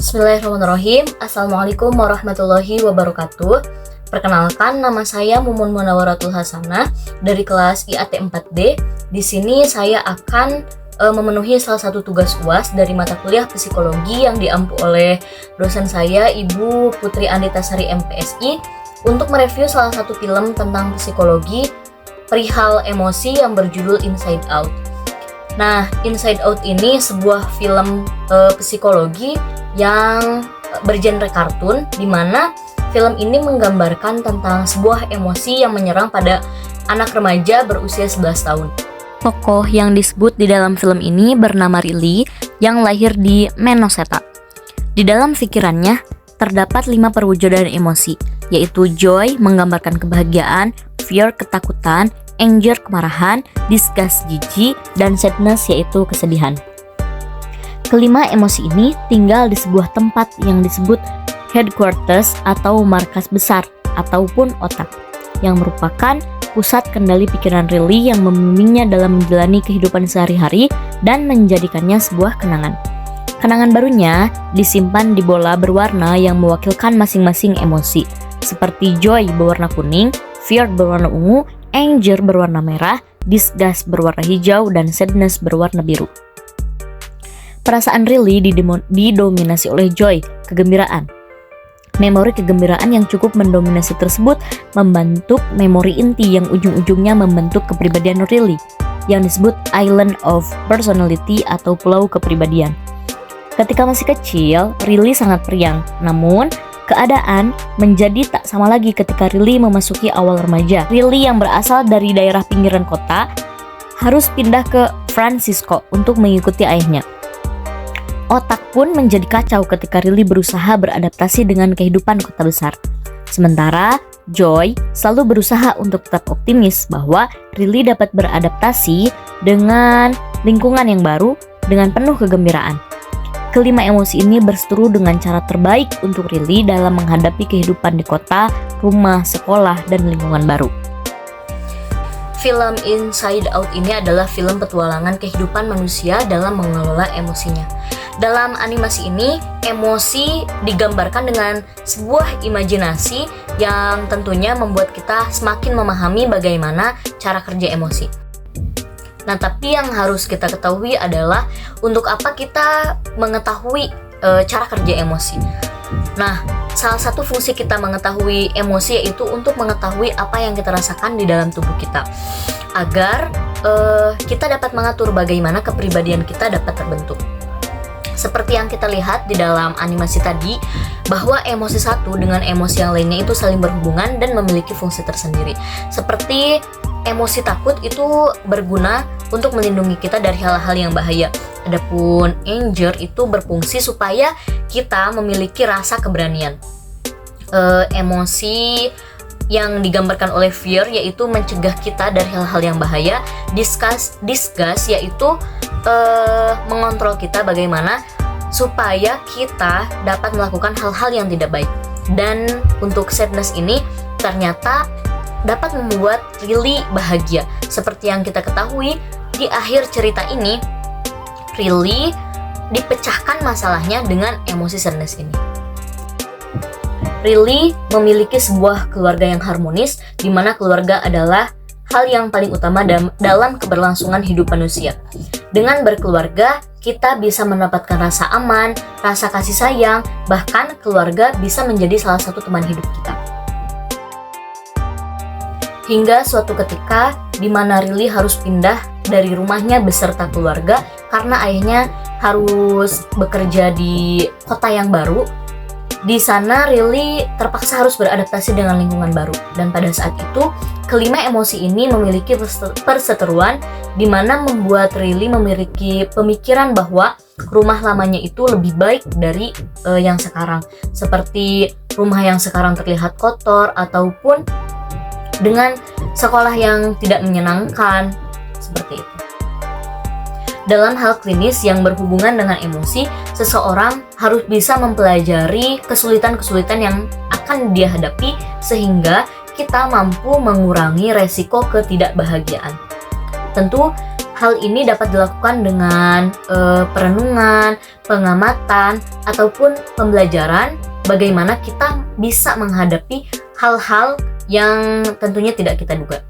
Bismillahirrahmanirrahim. Assalamualaikum warahmatullahi wabarakatuh. Perkenalkan, nama saya Mumun Munawwaratul Hasanah dari kelas IAT 4D. Di sini saya akan memenuhi salah satu tugas UAS dari mata kuliah psikologi yang diampu oleh dosen saya, Ibu Putri Anditasari MPSI, untuk mereview salah satu film tentang psikologi perihal emosi yang berjudul Inside Out. Nah, Inside Out ini sebuah film psikologi yang bergenre kartun, di mana film ini menggambarkan tentang sebuah emosi yang menyerang pada anak remaja berusia 11 tahun. Tokoh yang disebut di dalam film ini bernama Riley yang lahir di Minnesota. Di dalam pikirannya terdapat 5 perwujudan emosi, yaitu joy menggambarkan kebahagiaan, fear ketakutan, anger kemarahan, disgust jijik, dan sadness yaitu kesedihan. Kelima emosi ini tinggal di sebuah tempat yang disebut headquarters atau markas besar ataupun otak, yang merupakan pusat kendali pikiran Riley yang membimbingnya dalam menjalani kehidupan sehari-hari dan menjadikannya sebuah kenangan. Kenangan barunya disimpan di bola berwarna yang mewakilkan masing-masing emosi, seperti joy berwarna kuning, fear berwarna ungu, anger berwarna merah, disgust berwarna hijau, dan sadness berwarna biru. Perasaan Riley didominasi oleh joy, kegembiraan. Memori kegembiraan yang cukup mendominasi tersebut membentuk memori inti yang ujung-ujungnya membentuk kepribadian Riley, yang disebut Island of Personality atau Pulau Kepribadian. Ketika masih kecil, Riley sangat periang, namun keadaan menjadi tak sama lagi ketika Riley memasuki awal remaja. Riley yang berasal dari daerah pinggiran kota harus pindah ke Francisco untuk mengikuti ayahnya. Otak pun menjadi kacau ketika Riley berusaha beradaptasi dengan kehidupan kota besar. Sementara Joy selalu berusaha untuk tetap optimis bahwa Riley dapat beradaptasi dengan lingkungan yang baru dengan penuh kegembiraan. Kelima emosi ini berseteru dengan cara terbaik untuk Riley dalam menghadapi kehidupan di kota, rumah, sekolah, dan lingkungan baru. Film Inside Out ini adalah film petualangan kehidupan manusia dalam mengelola emosinya. Dalam animasi ini, emosi digambarkan dengan sebuah imajinasi yang tentunya membuat kita semakin memahami bagaimana cara kerja emosi. Nah, tapi yang harus kita ketahui adalah untuk apa kita mengetahui cara kerja emosi. Nah, salah satu fungsi kita mengetahui emosi yaitu untuk mengetahui apa yang kita rasakan di dalam tubuh kita, agar kita dapat mengatur bagaimana kepribadian kita dapat terbentuk. Seperti yang kita lihat di dalam animasi tadi, bahwa emosi satu dengan emosi yang lainnya itu saling berhubungan dan memiliki fungsi tersendiri. Seperti emosi takut itu berguna untuk melindungi kita dari hal-hal yang bahaya. Adapun anger itu berfungsi supaya kita memiliki rasa keberanian. Emosi yang digambarkan oleh fear yaitu mencegah kita dari hal-hal yang bahaya. Disgust yaitu mengontrol kita bagaimana supaya kita dapat melakukan hal-hal yang tidak baik. Dan untuk sadness ini ternyata dapat membuat Riley bahagia. Seperti yang kita ketahui, di akhir cerita ini Riley dipecahkan masalahnya dengan emosi sadness ini. Riley memiliki sebuah keluarga yang harmonis, di mana keluarga adalah hal yang paling utama dalam keberlangsungan hidup manusia. Dengan berkeluarga, kita bisa mendapatkan rasa aman, rasa kasih sayang, bahkan keluarga bisa menjadi salah satu teman hidup kita. Hingga suatu ketika di mana Riley harus pindah dari rumahnya beserta keluarga karena ayahnya harus bekerja di kota yang baru. Di sana Riley terpaksa harus beradaptasi dengan lingkungan baru, dan pada saat itu kelima emosi ini memiliki perseteruan di mana membuat Riley memiliki pemikiran bahwa rumah lamanya itu lebih baik dari yang sekarang, seperti rumah yang sekarang terlihat kotor ataupun dengan sekolah yang tidak menyenangkan, seperti itu. Dalam hal klinis yang berhubungan dengan emosi, seseorang harus bisa mempelajari kesulitan-kesulitan yang akan dia hadapi sehingga kita mampu mengurangi resiko ketidakbahagiaan. Tentu Hal ini dapat dilakukan dengan perenungan, pengamatan, ataupun pembelajaran bagaimana kita bisa menghadapi hal-hal yang tentunya tidak kita duga.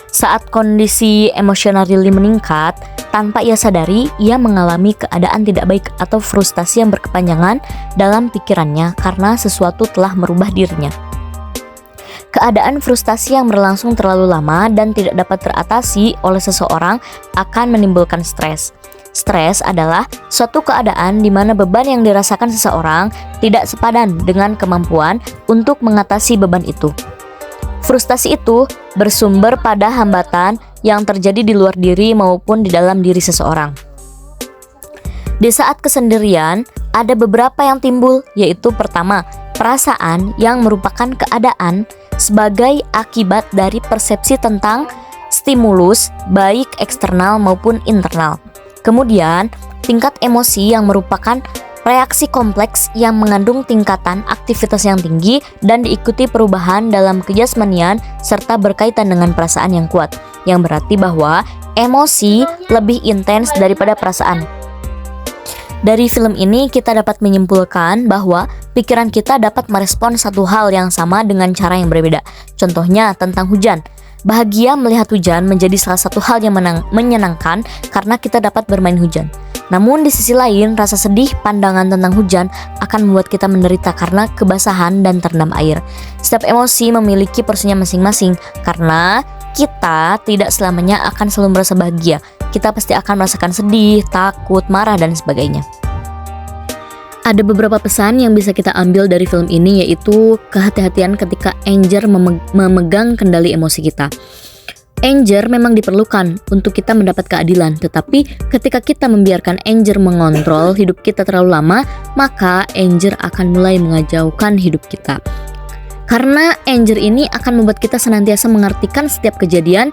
Saat kondisi emosional Lily meningkat, tanpa ia sadari, ia mengalami keadaan tidak baik atau frustasi yang berkepanjangan dalam pikirannya karena sesuatu telah merubah dirinya. Keadaan frustasi yang berlangsung terlalu lama dan tidak dapat teratasi oleh seseorang akan menimbulkan stres. Stres adalah suatu keadaan di mana beban yang dirasakan seseorang tidak sepadan dengan kemampuan untuk mengatasi beban itu. Frustasi itu bersumber pada hambatan yang terjadi di luar diri maupun di dalam diri seseorang. Di saat kesendirian, ada beberapa yang timbul, yaitu pertama, perasaan yang merupakan keadaan sebagai akibat dari persepsi tentang stimulus baik eksternal maupun internal. Kemudian, tingkat emosi yang merupakan reaksi kompleks yang mengandung tingkatan aktivitas yang tinggi dan diikuti perubahan dalam kejasmanian serta berkaitan dengan perasaan yang kuat, yang berarti bahwa emosi lebih intens daripada perasaan. Dari film ini kita dapat menyimpulkan bahwa pikiran kita dapat merespon satu hal yang sama dengan cara yang berbeda. Contohnya tentang hujan. Bahagia melihat hujan menjadi salah satu hal yang menyenangkan karena kita dapat bermain hujan. Namun di sisi lain, rasa sedih pandangan tentang hujan akan membuat kita menderita karena kebasahan dan terendam air. Setiap emosi memiliki porsinya masing-masing karena kita tidak selamanya akan selalu merasa bahagia. Kita pasti akan merasakan sedih, takut, marah, dan sebagainya. Ada beberapa pesan yang bisa kita ambil dari film ini, yaitu kehati-hatian ketika anger memegang kendali emosi kita. Anger memang diperlukan untuk kita mendapat keadilan, tetapi ketika kita membiarkan anger mengontrol hidup kita terlalu lama, maka anger akan mulai mengacaukan hidup kita. Karena anger ini akan membuat kita senantiasa mengartikan setiap kejadian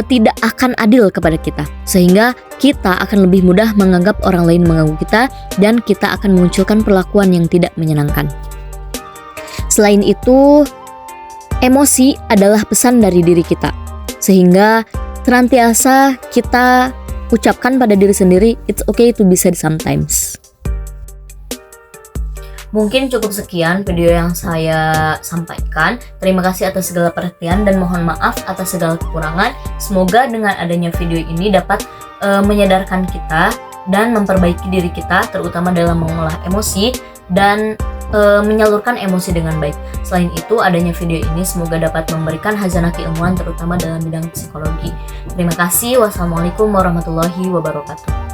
tidak akan adil kepada kita, sehingga kita akan lebih mudah menganggap orang lain mengganggu kita dan kita akan memunculkan perlakuan yang tidak menyenangkan. Selain itu, emosi adalah pesan dari diri kita, sehingga senantiasa kita ucapkan pada diri sendiri, it's okay to be sad sometimes. Mungkin cukup sekian video yang saya sampaikan. Terima kasih atas segala perhatian dan mohon maaf atas segala kekurangan. Semoga dengan adanya video ini dapat menyadarkan kita dan memperbaiki diri kita, terutama dalam mengolah emosi dan menyalurkan emosi dengan baik. Selain itu, adanya video ini semoga dapat memberikan khazanah keilmuan terutama dalam bidang psikologi. Terima kasih. Wassalamualaikum warahmatullahi wabarakatuh.